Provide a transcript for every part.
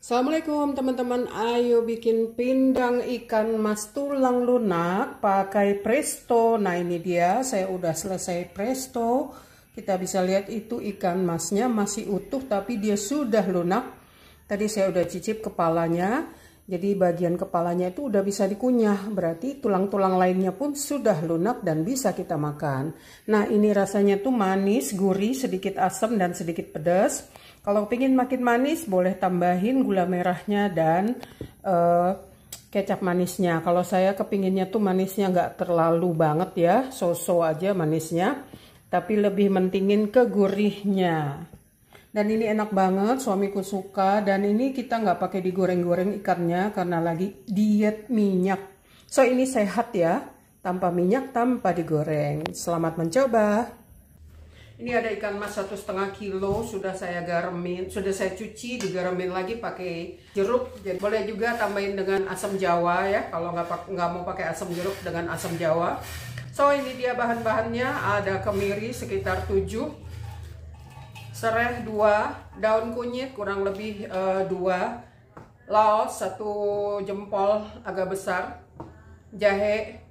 Assalamualaikum teman-teman, ayo bikin pindang ikan mas tulang lunak pakai presto. Nah ini dia, saya udah selesai presto. Kita bisa lihat itu ikan masnya masih utuh tapi dia sudah lunak. Tadi saya udah cicip kepalanya, jadi bagian kepalanya itu udah bisa dikunyah. Berarti tulang-tulang lainnya pun sudah lunak dan bisa kita makan. Nah ini rasanya tuh manis, gurih, sedikit asam dan sedikit pedas. Kalau pengen makin manis, boleh tambahin gula merahnya dan kecap manisnya. Kalau saya kepinginnya tuh manisnya nggak terlalu banget ya, so-so aja manisnya. Tapi lebih mentingin ke gurihnya. Dan ini enak banget, suamiku suka. Dan ini kita nggak pakai digoreng-goreng ikannya karena lagi diet minyak. So ini sehat ya, tanpa minyak, tanpa digoreng. Selamat mencoba. Ini ada ikan mas 1,5 kilo, sudah saya garemin, sudah saya cuci, digaremin lagi pakai jeruk. Jadi boleh juga tambahin dengan asam jawa ya, kalau nggak mau pakai asam jeruk dengan asam jawa. So ini dia bahan-bahannya, ada kemiri sekitar 7, sereh 2, daun kunyit kurang lebih 2, laos 1 jempol agak besar, jahe,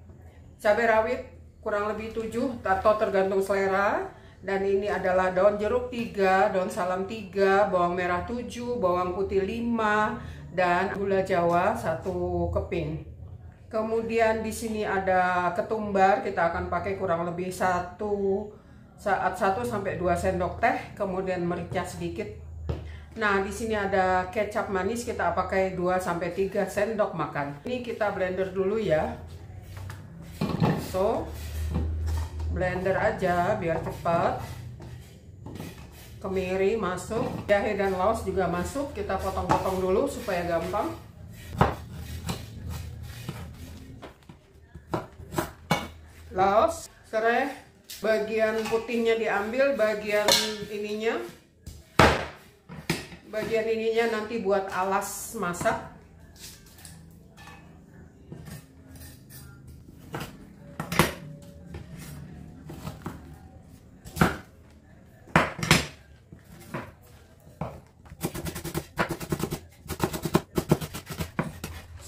cabai rawit kurang lebih 7 atau tergantung selera. Dan ini adalah daun jeruk 3, daun salam 3, bawang merah 7, bawang putih 5, dan gula jawa 1 keping. Kemudian di sini ada ketumbar, kita akan pakai kurang lebih 1 sampai 2 sendok teh, kemudian merica sedikit. Nah, di sini ada kecap manis, kita pakai 2 sampai 3 sendok makan. Ini kita blender dulu ya. So, blender aja biar cepat. Kemiri masuk, jahe dan laos juga masuk. Kita potong-potong dulu supaya gampang. Laos, serai, bagian putihnya diambil, bagian ininya nanti buat alas masak.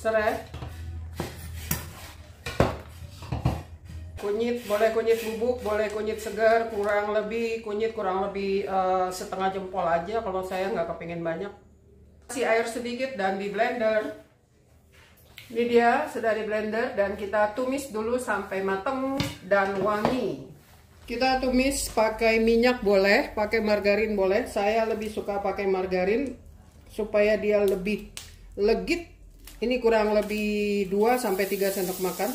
Serai, kunyit, boleh kunyit bubuk, boleh kunyit segar, kurang lebih setengah jempol aja, kalau saya nggak kepingin banyak. Kasih air sedikit dan di blender. Ini dia sudah di blender dan kita tumis dulu sampai mateng dan wangi. Kita tumis pakai minyak boleh, pakai margarin boleh. Saya lebih suka pakai margarin supaya dia lebih legit. Ini kurang lebih 2 sampai 3 sendok makan.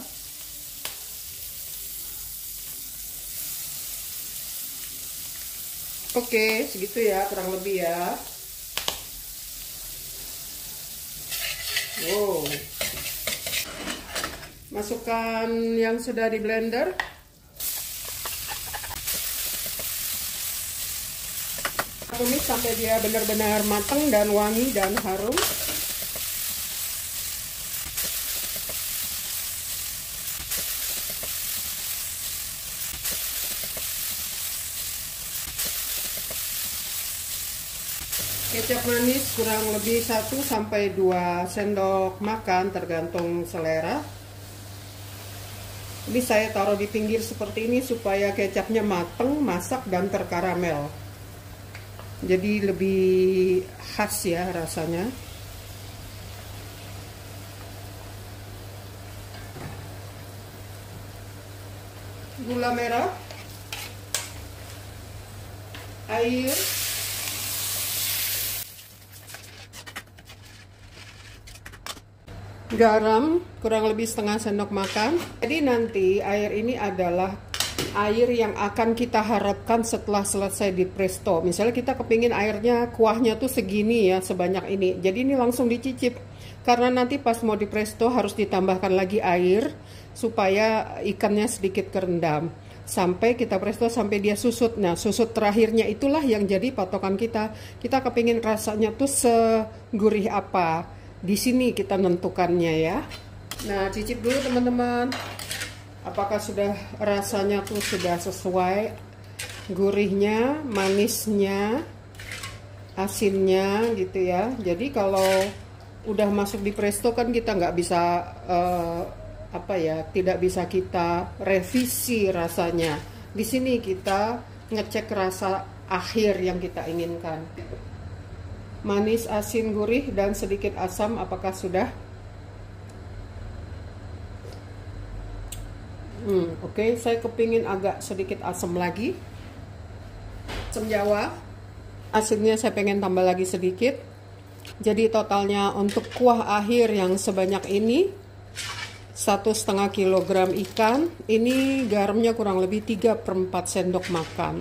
Oke, segitu ya, kurang lebih ya. Wow. Masukkan yang sudah di blender. Tumis sampai dia benar-benar matang dan wangi dan harum. Kecap manis kurang lebih 1 sampai 2 sendok makan tergantung selera. Ini saya taruh di pinggir seperti ini supaya kecapnya mateng, masak dan terkaramel. Jadi lebih khas ya rasanya. Gula merah, air, garam kurang lebih setengah sendok makan. Jadi nanti air ini adalah air yang akan kita harapkan setelah selesai di presto. Misalnya kita kepingin airnya, kuahnya tuh segini ya, sebanyak ini. Jadi ini langsung dicicip. Karena nanti pas mau di presto harus ditambahkan lagi air supaya ikannya sedikit kerendam. Sampai kita presto sampai dia susut. Nah susut terakhirnya itulah yang jadi patokan kita. Kita kepingin rasanya tuh segurih apa. Di sini kita nentukannya ya. Nah, cicip dulu teman-teman. Apakah sudah rasanya tuh sudah sesuai, gurihnya, manisnya, asinnya gitu ya. Jadi kalau udah masuk di presto kan kita nggak bisa tidak bisa kita revisi rasanya. Di sini kita ngecek rasa akhir yang kita inginkan. Manis, asin, gurih, dan sedikit asam, apakah sudah? Oke, saya kepingin agak sedikit asam lagi. Asam Jawa. Asinnya saya pengen tambah lagi sedikit. Jadi totalnya untuk kuah akhir yang sebanyak ini 1,5 kilogram ikan. Ini garamnya kurang lebih 3/4 sendok makan.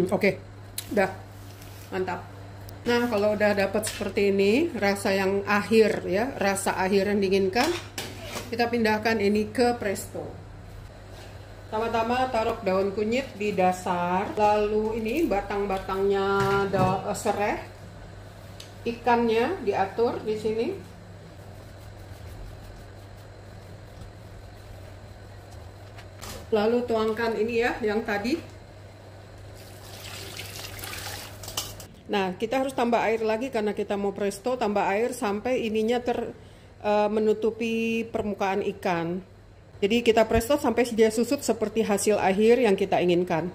Oke, udah mantap. Nah, kalau udah dapat seperti ini, rasa yang akhir ya, rasa akhir yang diinginkan, kita pindahkan ini ke presto. Pertama-tama taruh daun kunyit di dasar, lalu ini batang-batangnya serai, ikannya diatur di sini. Lalu tuangkan ini ya, yang tadi. Nah, kita harus tambah air lagi karena kita mau presto, tambah air sampai ininya menutupi permukaan ikan. Jadi kita presto sampai dia susut seperti hasil akhir yang kita inginkan.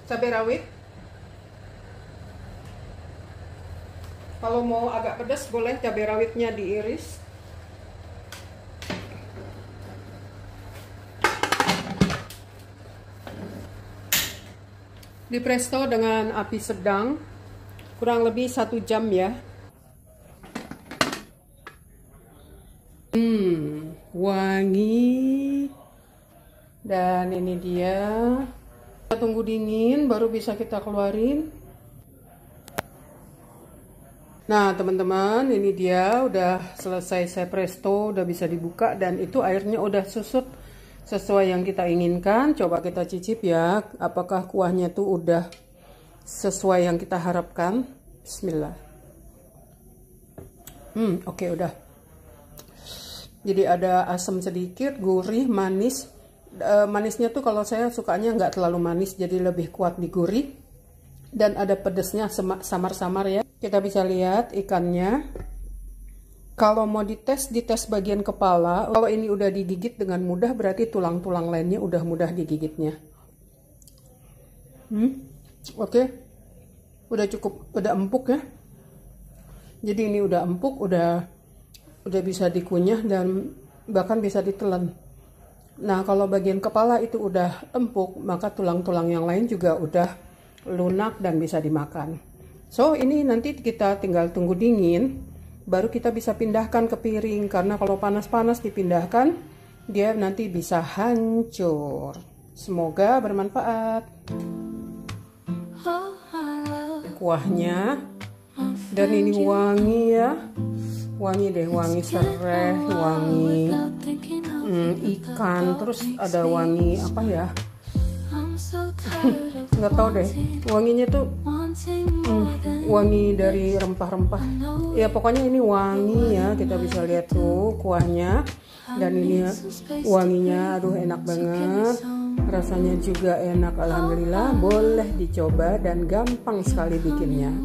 Cabai rawit. Kalau mau agak pedas boleh cabai rawitnya diiris. Di presto dengan api sedang kurang lebih 1 jam ya. Wangi. Dan ini dia. Kita tunggu dingin baru bisa kita keluarin. Nah teman-teman, ini dia udah selesai saya presto, udah bisa dibuka dan itu airnya udah susut sesuai yang kita inginkan. Coba kita cicip ya, apakah kuahnya tuh udah sesuai yang kita harapkan. Bismillah. Oke, udah. Jadi ada asam sedikit, gurih, manis. Manisnya tuh kalau saya sukanya nggak terlalu manis, jadi lebih kuat di gurih. Dan ada pedesnya samar-samar ya. Kita bisa lihat ikannya. Kalau mau dites bagian kepala. Kalau ini udah digigit dengan mudah, berarti tulang-tulang lainnya udah mudah digigitnya. Oke. Udah cukup, udah empuk ya. Jadi ini udah empuk, udah bisa dikunyah dan bahkan bisa ditelan. Nah, kalau bagian kepala itu udah empuk, maka tulang-tulang yang lain juga udah lunak dan bisa dimakan. So, ini nanti kita tinggal tunggu dingin, baru kita bisa pindahkan ke piring. Karena kalau panas-panas dipindahkan, dia nanti bisa hancur. Semoga bermanfaat. Kuahnya, dan ini wangi ya. Wangi deh, wangi serai, wangi ikan, terus ada wangi apa ya, nggak tahu deh, wanginya tuh wangi dari rempah-rempah ya, pokoknya ini wangi ya. Kita bisa lihat tuh kuahnya, dan ini wanginya, aduh enak banget, rasanya juga enak. Alhamdulillah, boleh dicoba dan gampang sekali bikinnya.